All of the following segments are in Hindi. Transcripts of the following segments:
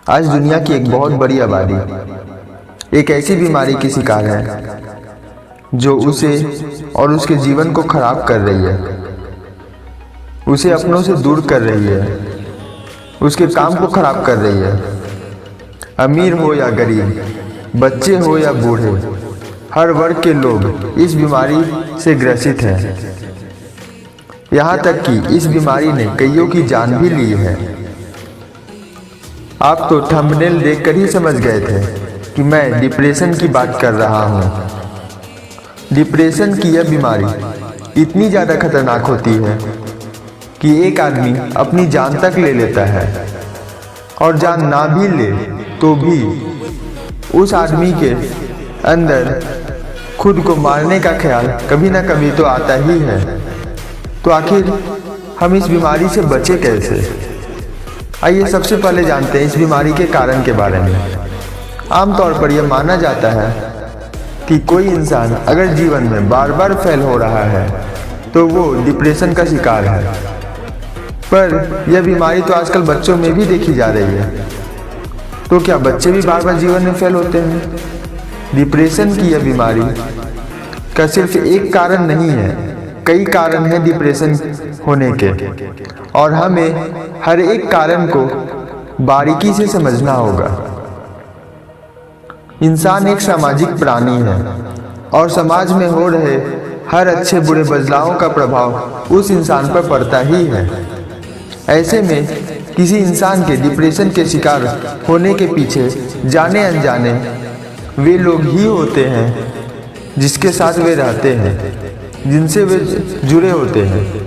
आज दुनिया की एक बहुत बड़ी आबादी एक ऐसी बीमारी की शिकार है जो उसे और उसके जीवन को खराब कर रही है, उसे अपनों से दूर कर रही है, उसके काम को खराब कर रही है। अमीर हो या गरीब, बच्चे हो या बूढ़े, हर वर्ग के लोग इस बीमारी से ग्रसित हैं। यहाँ तक कि इस बीमारी ने कईयों की जान भी ली है। आप तो थंबनेल देखकर ही समझ गए थे कि मैं डिप्रेशन की बात कर रहा हूँ। डिप्रेशन की यह बीमारी इतनी ज़्यादा खतरनाक होती है कि एक आदमी अपनी जान तक ले लेता है, और जान ना भी ले तो भी उस आदमी के अंदर खुद को मारने का ख्याल कभी ना कभी तो आता ही है। तो आखिर हम इस बीमारी से बचे कैसे? आइए सबसे पहले जानते हैं इस बीमारी के कारण के बारे में। आमतौर पर यह माना जाता है कि कोई इंसान अगर जीवन में बार बार फेल हो रहा है तो वो डिप्रेशन का शिकार है। पर यह बीमारी तो आजकल बच्चों में भी देखी जा रही है। तो क्या बच्चे भी बार बार जीवन में फेल होते हैं? डिप्रेशन की यह बीमारी का सिर्फ एक कारण नहीं है, कई कारण हैं डिप्रेशन होने के, और हमें हर एक कारण को बारीकी से समझना होगा। इंसान एक सामाजिक प्राणी है और समाज में हो रहे हर अच्छे बुरे बदलावों का प्रभाव उस इंसान पर पड़ता ही है। ऐसे में किसी इंसान के डिप्रेशन के शिकार होने के पीछे जाने अनजाने वे लोग ही होते हैं जिसके साथ वे रहते हैं, जिनसे वे जुड़े होते हैं।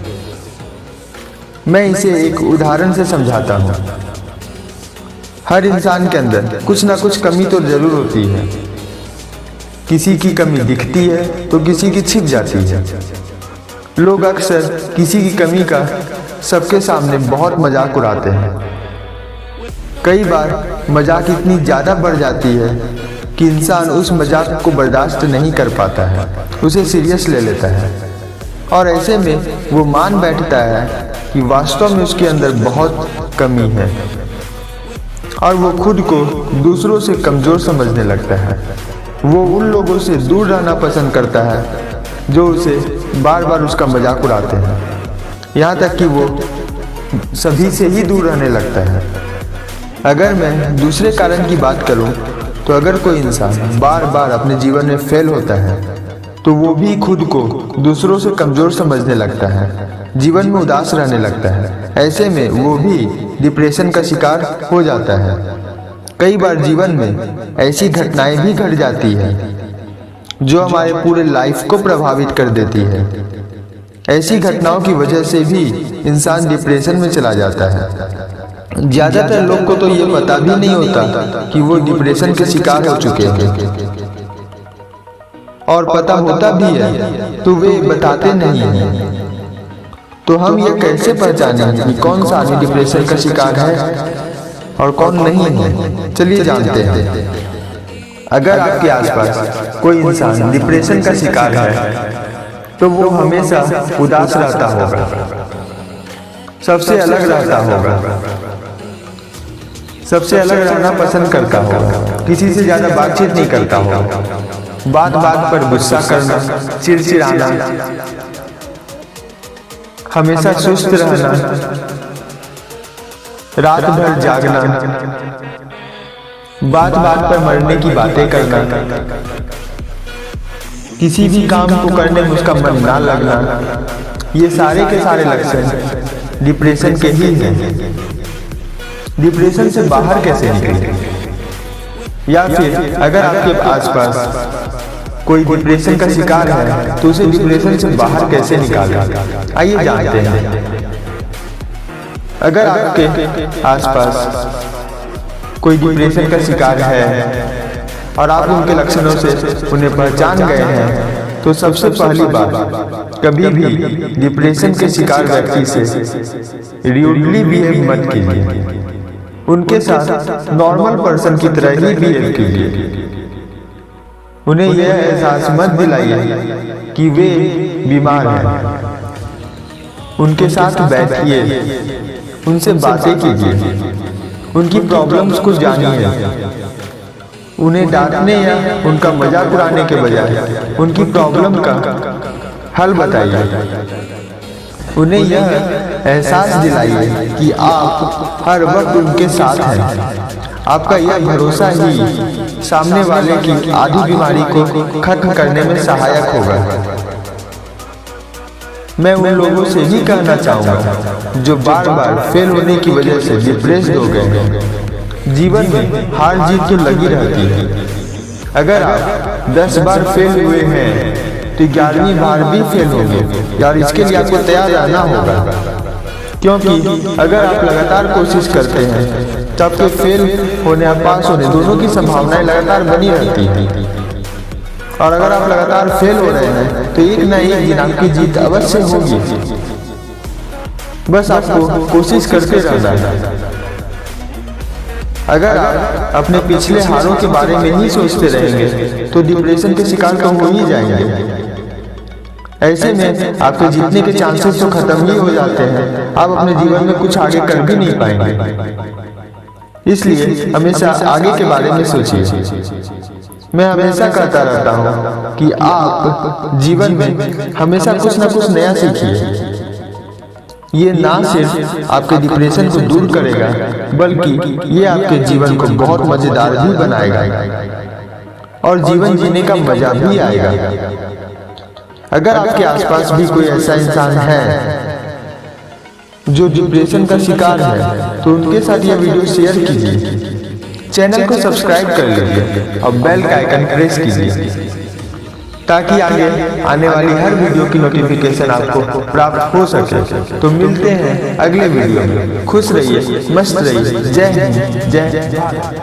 मैं इसे एक उदाहरण से समझाता हूँ। हर इंसान के अंदर कुछ ना कुछ कमी तो जरूर होती है। किसी की कमी दिखती है तो किसी की छिप जाती है। लोग अक्सर किसी की कमी का सबके सामने बहुत मजाक उड़ाते हैं। कई बार मजाक इतनी ज़्यादा बढ़ जाती है कि इंसान उस मजाक को बर्दाश्त नहीं कर पाता है, उसे सीरियस ले लेता है, और ऐसे में वो मान बैठता है कि वास्तव में उसके अंदर बहुत कमी है, और वो खुद को दूसरों से कमज़ोर समझने लगता है। वो उन लोगों से दूर रहना पसंद करता है जो उसे बार बार उसका मजाक उड़ाते हैं, यहाँ तक कि वो सभी से ही दूर रहने लगता है। अगर मैं दूसरे कारण की बात करूँ तो अगर कोई इंसान बार बार अपने जीवन में फेल होता है तो वो भी खुद को दूसरों से कमज़ोर समझने लगता है, जीवन में उदास रहने लगता है। ऐसे में वो भी डिप्रेशन का शिकार हो जाता है। कई बार जीवन में ऐसी घटनाएं भी घट जाती हैं जो हमारे पूरे लाइफ को प्रभावित कर देती है। ऐसी घटनाओं की वजह से भी इंसान डिप्रेशन में चला जाता है। ज़्यादातर लोग को तो ये पता भी नहीं होता कि वो डिप्रेशन के शिकार हो चुके हैं, और पता होता भी है तो वे बताते नहीं हैं। तो हम ये कैसे पहचानेंगे कि कौन सा आदमी डिप्रेशन का शिकार है और कौन नहीं है? चलिए जानते हैं। अगर आपके आसपास कोई इंसान डिप्रेशन का शिकार है तो वो हमेशा उदास रहता होगा, सबसे अलग रहता होगा, सबसे अलग रहना पसंद करता होगा, किसी से ज़्यादा बातचीत नहीं करता होगा, बात बात पर गुस्सा करना, चिड़चिड़ाना, हमेशा सुस्त रहना, रात भर जागना, बात बात पर मरने की बातें करना, किसी भी काम को करने में उसका मन ना लगना, ये सारे के सारे लक्षण डिप्रेशन के ही हैं। डिप्रेशन से बाहर कैसे निकलें? या फिर अगर आपके आसपास कोई डिप्रेशन का शिकार है तो उसे डिप्रेशन से बाहर कैसे निकालें? आइए जानते हैं। अगर आपके आसपास कोई डिप्रेशन का शिकार है और आप उनके लक्षणों से उन्हें पहचान गए हैं तो सबसे पहली बात, कभी भी डिप्रेशन के शिकार व्यक्ति से र्यूडली बिहेव मत कीजिए। उनके साथ नॉर्मल पर्सन की तरह ही बिहेव कीजिए। उन्हें यह एहसास मत दिलाइए कि वे बीमार हैं। उनके साथ बैठिए, उनसे बातें कीजिए, उनकी प्रॉब्लम्स को जानिए। उन्हें डांटने या उनका मजाक उड़ाने के बजाय उनकी प्रॉब्लम का हल बताइए। उन्हें यह एहसास दिलाइए कि आप हर वक्त उनके साथ हैं। आपका यह भरोसा ही सामने वाले की आधी बीमारी को खत्म करने में सहायक होगा। मैं उन लोगों से ही कहना चाहूँगा जो बार बार फेल होने की वजह से डिप्रेस्ड हो गए हैं। जीवन में हार जीत तो लगी रहती है। अगर आप 10 बार फेल हुए हैं तो 11वीं बार भी फेल होंगे यार, इसके लिए आपको तैयार रहना होगा। क्योंकि अगर आप लगातार कोशिश करते हैं तो आपके फेल होने और पास होने दोनों की संभावनाएं लगातार बनी रहती हैं। और अगर आप लगातार फेल हो रहे हैं तो एक न एक दिन आपकी जीत अवश्य होगी। बस आपको कोशिश करते रहना है। अगर आप अपने पिछले हारों के बारे में ही सोचते रहेंगे तो डिप्रेशन के शिकार तो हो ही जाएंगे। ऐसे में आपके जीतने के चांसेस तो खत्म ही हो जाते हैं। आप अपने जीवन में कुछ आगे कर भी नहीं पाएंगे। इसलिए हमेशा आगे के बारे में सोचिए। मैं हमेशा कहता रहता हूँ कि आप जीवन में हमेशा कुछ न कुछ नया सीखिए। ये ना सिर्फ आपके डिप्रेशन को दूर करेगा बल्कि ये आपके जीवन को बहुत मजेदार भी बनाएगा और जीवन जीने का मजा भी आएगा। अगर आपके आसपास भी कोई ऐसा इंसान है जो डिप्रेशन का शिकार है तो उनके साथ यह वीडियो शेयर कीजिए। चैनल को सब्सक्राइब कर लीजिए और बेल का आइकन प्रेस कीजिए ताकि आगे आने वाली हर वीडियो की नोटिफिकेशन आपको प्राप्त हो सके। तो मिलते हैं अगले वीडियो में। खुश रहिए, मस्त रहिए। जय हिंद, जय भारत।